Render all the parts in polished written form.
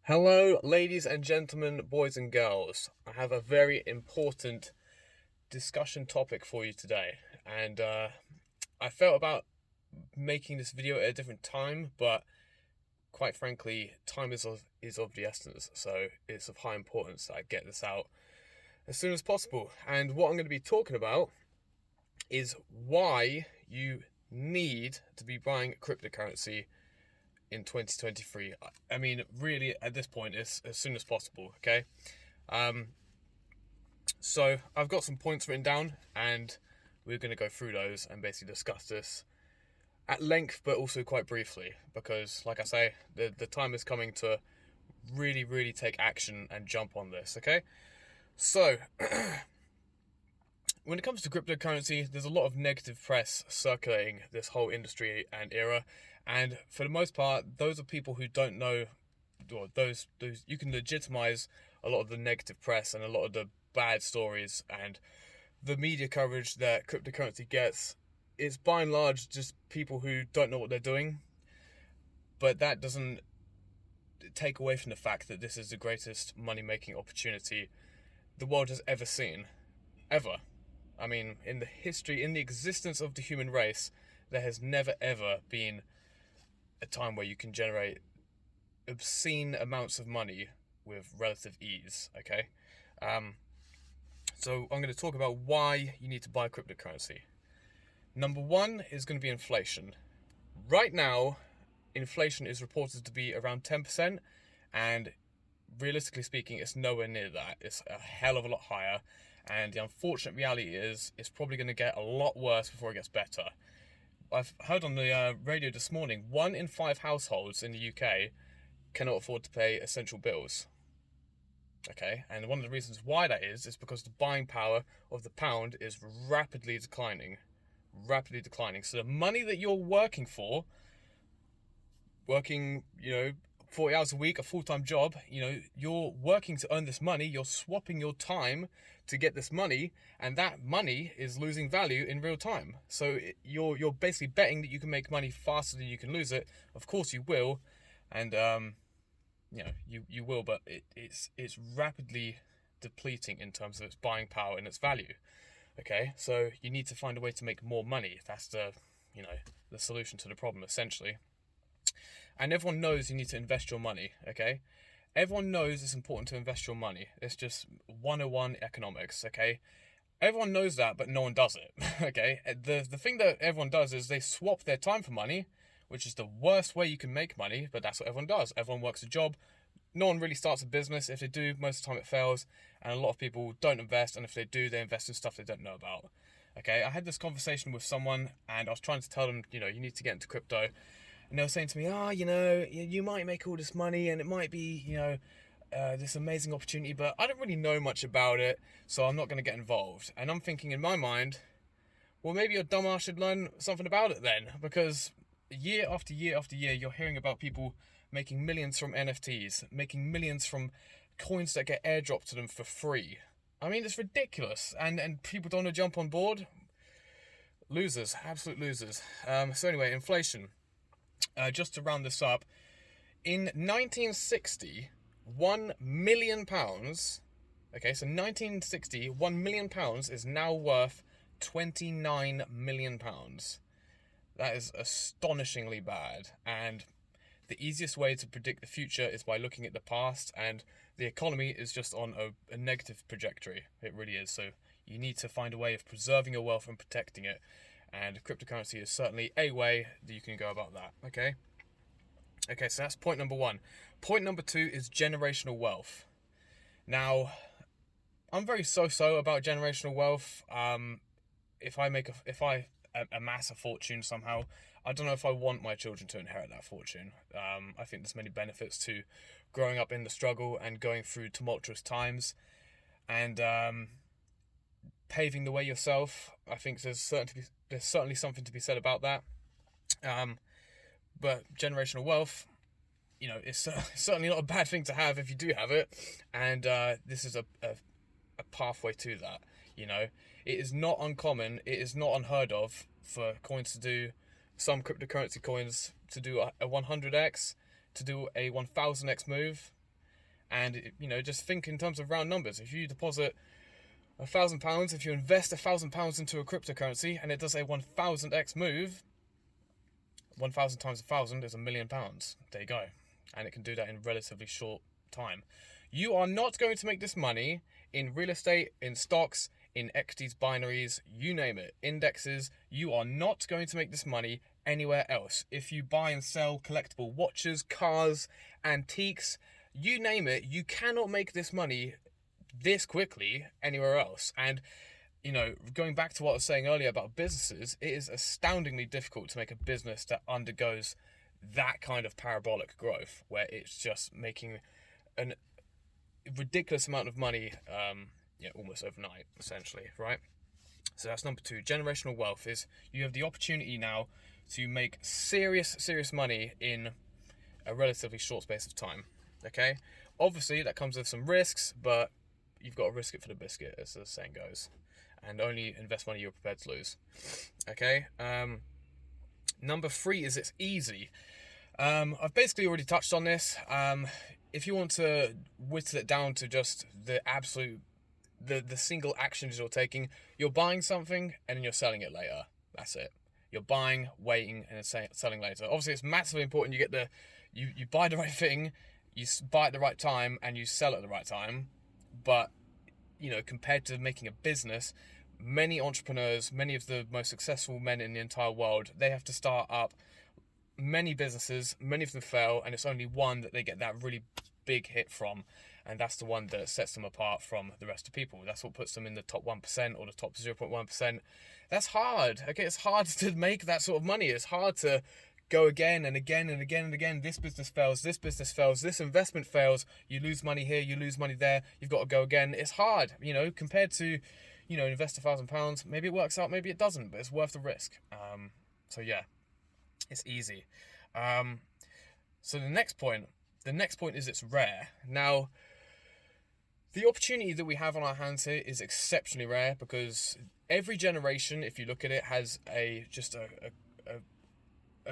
Hello, ladies and gentlemen, boys and girls. I have a very important discussion topic for you today, and I felt about making this video at a different time, but quite frankly, time is of the essence, so it's of high importance that I get this out as soon as possible. And what I'm going to be talking about is why you need to be buying cryptocurrency in 2023. I mean, really, at this point, it's as soon as possible. Okay. Um, so I've got some points written down, and we're going to go through those and basically discuss this at length, but also quite briefly, because, like I say, the time is coming to really take action and jump on this. Okay. So when it comes to cryptocurrency, there's a lot of negative press circulating this whole industry and era, and for the most part, those are people who don't know, or those you can legitimize a lot of the negative press and a lot of the bad stories and the media coverage that cryptocurrency gets. Is by and large just people who don't know what they're doing, but that doesn't take away from the fact that this is the greatest money making opportunity the world has ever seen, ever. I mean, in the existence of the human race, there has never ever been a time where you can generate obscene amounts of money with relative ease. Okay, um, so I'm going to talk about why you need to buy cryptocurrency. Number one is going to be inflation. Right now, inflation is reported to be around 10%, and realistically speaking, it's nowhere near that. It's a hell of a lot higher, and the unfortunate reality is it's probably going to get a lot worse before it gets better. I've heard on the radio this morning, 1 in 5 households in the UK cannot afford to pay essential bills. Okay, and one of the reasons why that is because the buying power of the pound is rapidly declining. Rapidly declining. So the money that you're working for, working, 40 hours a week, a full-time job, you're working to earn this money, you're swapping your time to get this money, and that money is losing value in real time. So you're basically betting that you can make money faster than you can lose it. Of course you will, and you will, but it's rapidly depleting in terms of its buying power and its value. Okay, so you need to find a way to make more money. That's the solution to the problem, essentially. And everyone knows you need to invest your money. Okay, everyone knows it's important to invest your money. It's just 101 economics. Okay, everyone knows that, but no one does it. Okay, the thing that everyone does is they swap their time for money, which is the worst way you can make money. But that's what everyone does. Everyone works a job. No one really starts a business. If they do, most of the time it fails, and a lot of people don't invest, and if they do, they invest in stuff they don't know about. Okay, I had this conversation with someone, and I was trying to tell them, you need to get into crypto, and they were saying to me, you might make all this money, and it might be, this amazing opportunity, but I don't really know much about it, so I'm not going to get involved. And I'm thinking in my mind, well, maybe your dumbass should learn something about it then, because year after year after year, you're hearing about people making millions from NFTs, making millions from coins that get airdropped to them for free. I mean, it's ridiculous, and people don't want to jump on board. Losers, absolute losers. So anyway, inflation. Just to round this up, in 1960, £1 million. Okay, so 1960, £1 million is now worth £29 million. That is astonishingly bad, and the easiest way to predict the future is by looking at the past, and the economy is just on a negative trajectory. It really is. So you need to find a way of preserving your wealth and protecting it, and cryptocurrency is certainly a way that you can go about that. Okay, so that's point number one. Point number two is generational wealth. Now, I'm very so-so about generational wealth. If I amass a fortune somehow, I don't know if I want my children to inherit that fortune. I think there's many benefits to growing up in the struggle and going through tumultuous times, and paving the way yourself. I think there's certainly something to be said about that. But generational wealth, it's certainly not a bad thing to have if you do have it, and this is a pathway to that. It is not uncommon, it is not unheard of for coins to do, some cryptocurrency coins to do a 100x, to do a 1000x move. And, you know, just think in terms of round numbers. If you deposit £1,000, if you invest £1,000 into a cryptocurrency and it does a 1000x move, 1,000 times 1,000 is £1 million. There you go. And it can do that in relatively short time. You are not going to make this money in real estate, in stocks, in equities, binaries, you name it, indexes. You are not going to make this money anywhere else. If you buy and sell collectible watches, cars, antiques, you name it, you cannot make this money this quickly anywhere else. And, you know, going back to what I was saying earlier about businesses, it is astoundingly difficult to make a business that undergoes that kind of parabolic growth, where it's just making a ridiculous amount of money, almost overnight, essentially, right? So that's number two. Generational wealth is you have the opportunity now to make serious money in a relatively short space of time, okay? Obviously, that comes with some risks, but you've got to risk it for the biscuit, as the saying goes, and only invest money you're prepared to lose, okay? Number three is it's easy. I've basically already touched on this. If you want to whittle it down to just the absolute, the single actions you're taking, you're buying something and then you're selling it later. That's it. You're buying, waiting, and then selling later. Obviously, it's massively important you buy the right thing, you buy at the right time, and you sell at the right time. But, you know, compared to making a business, many entrepreneurs, many of the most successful men in the entire world, they have to start up many businesses, many of them fail, and it's only one that they get that really big hit from, and that's the one that sets them apart from the rest of people. That's what puts them in the top 1% or the top 0.1%. That's hard, okay? It's hard to make that sort of money. It's hard to go again and again and again and again. This business fails, this business fails, this investment fails. You lose money here, you lose money there. You've got to go again. It's hard, you know, compared to, you know, invest £1,000. Maybe it works out, maybe it doesn't, but it's worth the risk. So yeah, it's easy. So the next point is it's rare. Now, the opportunity that we have on our hands here is exceptionally rare because every generation, if you look at it, has a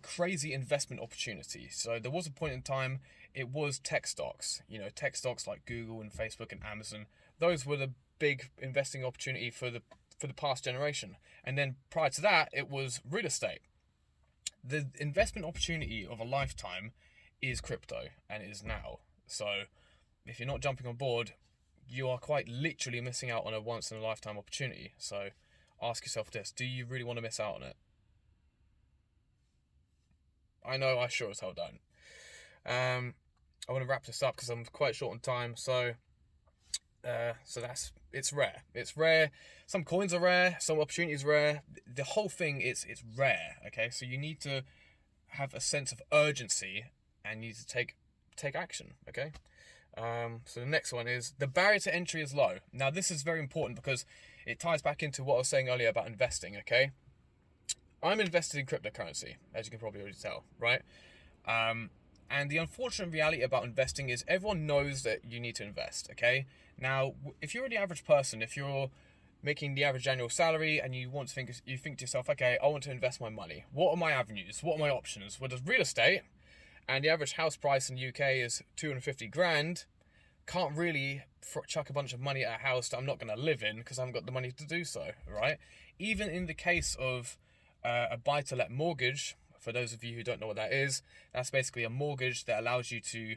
crazy investment opportunity. So there was a point in time, it was tech stocks. You know, tech stocks like Google and Facebook and Amazon. Those were the big investing opportunity for the past generation. And then prior to that, it was real estate. The investment opportunity of a lifetime is crypto, and it is now. So if you're not jumping on board, you are quite literally missing out on a once in a lifetime opportunity. So ask yourself this: do you really want to miss out on it? I know I sure as hell don't. I want to wrap this up because I'm quite short on time. So it's rare. It's rare. Some coins are rare. Some opportunities are rare. The whole thing it's rare. Okay, so you need to have a sense of urgency and you need to take action. Okay. So the next one is the barrier to entry is low. Now this is very important because it ties back into what I was saying earlier about investing. Okay. I'm invested in cryptocurrency, as you can probably already tell, right? And the unfortunate reality about investing is everyone knows that you need to invest, okay? Now, if you're the average person, if you're making the average annual salary and you think to yourself, okay, I want to invest my money. What are my avenues? What are my options? Well, there's real estate, and the average house price in the UK is 250 grand. Can't really chuck a bunch of money at a house that I'm not going to live in because I haven't got the money to do so, right? Even in the case of a buy-to-let mortgage, for those of you who don't know what that is, that's basically a mortgage that allows you to,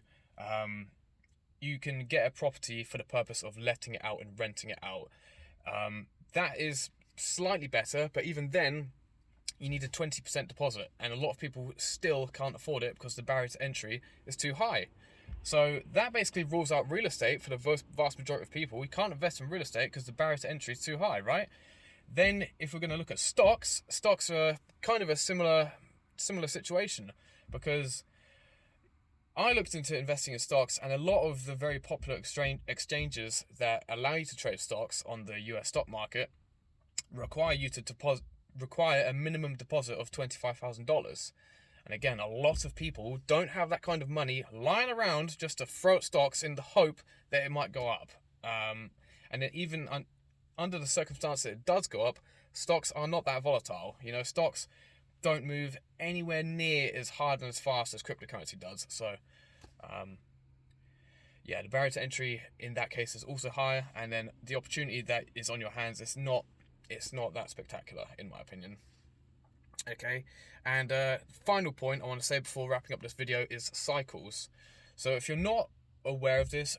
you can get a property for the purpose of letting it out and renting it out. That is slightly better, but even then, you need a 20% deposit, and a lot of people still can't afford it because the barrier to entry is too high. So that basically rules out real estate for the vast majority of people. We can't invest in real estate because the barrier to entry is too high, right? Then if we're going to look at stocks are kind of a similar situation, because I looked into investing in stocks, and a lot of the very popular exchanges that allow you to trade stocks on the US stock market require you to require a minimum deposit of $25,000. And again, a lot of people don't have that kind of money lying around just to throw at stocks in the hope that it might go up. And even under the circumstance that it does go up, stocks are not that volatile. You know, stocks don't move anywhere near as hard and as fast as cryptocurrency does. So, yeah, the barrier to entry in that case is also higher, and then the opportunity that is on your hands, it's not that spectacular in my opinion. Okay, and final point I want to say before wrapping up this video is cycles. So if you're not aware of this,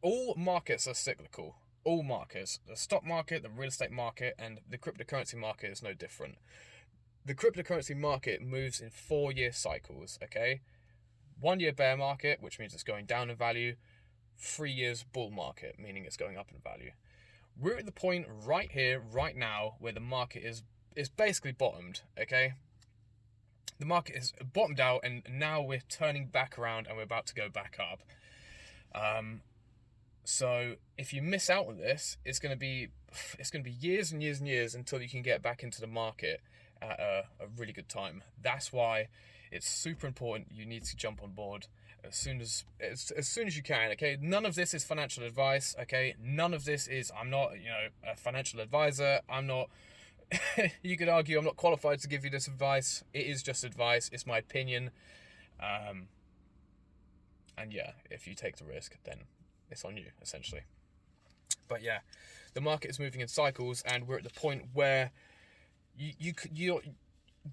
all markets are cyclical. All markets, the stock market, the real estate market, and the cryptocurrency market is no different. The cryptocurrency market moves in 4-year cycles. Okay, 1 year bear market, which means it's going down in value. 3 years bull market, meaning it's going up in value. We're at the point right here, right now, where the market is basically bottomed. Okay, the market is bottomed out, and now we're turning back around, and we're about to go back up. So if you miss out on this, it's going to be years and years and years until you can get back into the market at a really good time. That's why it's super important. You need to jump on board as soon as you can. Okay, none of this is financial advice. Okay, none of this is. I'm not, a financial advisor. I'm not. You could argue I'm not qualified to give you this advice. It is just advice. It's my opinion. And yeah, if you take the risk, then it's on you essentially. But yeah, the market is moving in cycles, and we're at the point where your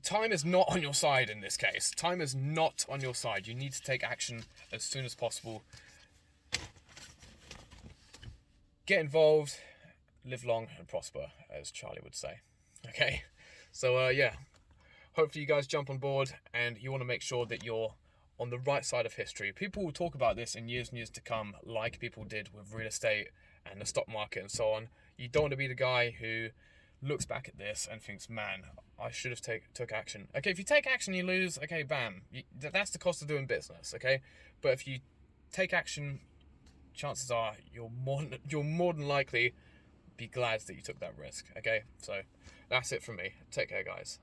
time is not on your side in this case. Time is not on your side. You need to take action as soon as possible. Get involved, live long and prosper, as Charlie would say. Okay, so yeah, hopefully you guys jump on board, and you want to make sure that you're on the right side of history. People will talk about this in years and years to come, like people did with real estate and the stock market and so on. You don't want to be the guy who looks back at this and thinks, man, I should have took action. Okay, if you take action, you lose. Okay, bam. That's the cost of doing business. Okay, but if you take action, chances are you're more than likely be glad that you took that risk. Okay, so that's it from me. Take care, guys.